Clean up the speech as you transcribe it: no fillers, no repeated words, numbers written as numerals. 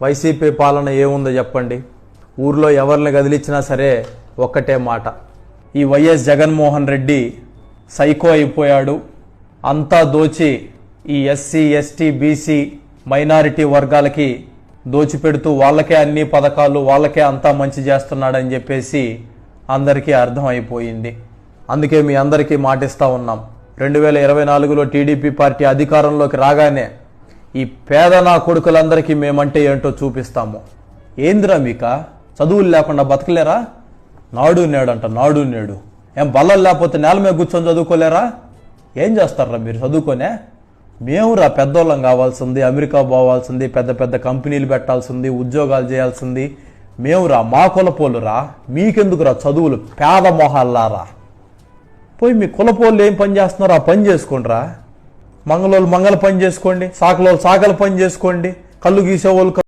YCP పాలన ఏముందో చెప్పండి. ఊర్లో ఎవరిని కదిలించినా సరే ఒక్కటే మాట, ఈ వైఎస్ జగన్మోహన్ రెడ్డి సైకో అయిపోయాడు, అంతా దోచి ఈ ఎస్సీ ఎస్టీ బీసీ మైనారిటీ వర్గాలకి దోచిపెడుతూ వాళ్ళకే అన్ని పథకాలు వాళ్ళకే అంతా మంచి చేస్తున్నాడని చెప్పేసి అందరికీ అర్థమైపోయింది. అందుకే మీ అందరికీ మాటిస్తా ఉన్నాం, 2024లో టీడీపీ పార్టీ అధికారంలోకి రాగానే ఈ పేద నా కొడుకులందరికీ మేమంటే ఏంటో చూపిస్తాము. ఏందిరా మీక చదువులు లేకుండా బతకలేరా? నాడు నేడంట, నాడు నేడు. ఏం బల్లలు లేకపోతే నేల మీద కూర్చొని చదువుకోలేరా? ఏం చేస్తారా మీరు చదువుకొనే? మేమురా పెద్దోళ్ళం కావాల్సింది, అమెరికా పోవాల్సింది, పెద్ద పెద్ద కంపెనీలు పెట్టాల్సింది, ఉద్యోగాలు చేయాల్సింది మేమురా, మా కులపోలురా. మీకెందుకురా చదువులు పేద మొహాల్లారా? పోయి మీ కులపోళ్ళు ఏం పని చేస్తున్నారో ఆ పని చేసుకోండిరా. మంగళోళ్ళు మంగళ పని చేసుకోండి, సాకలోళ్ళు సాకల పని చేసుకోండి, కళ్ళు గీసేవాళ్ళు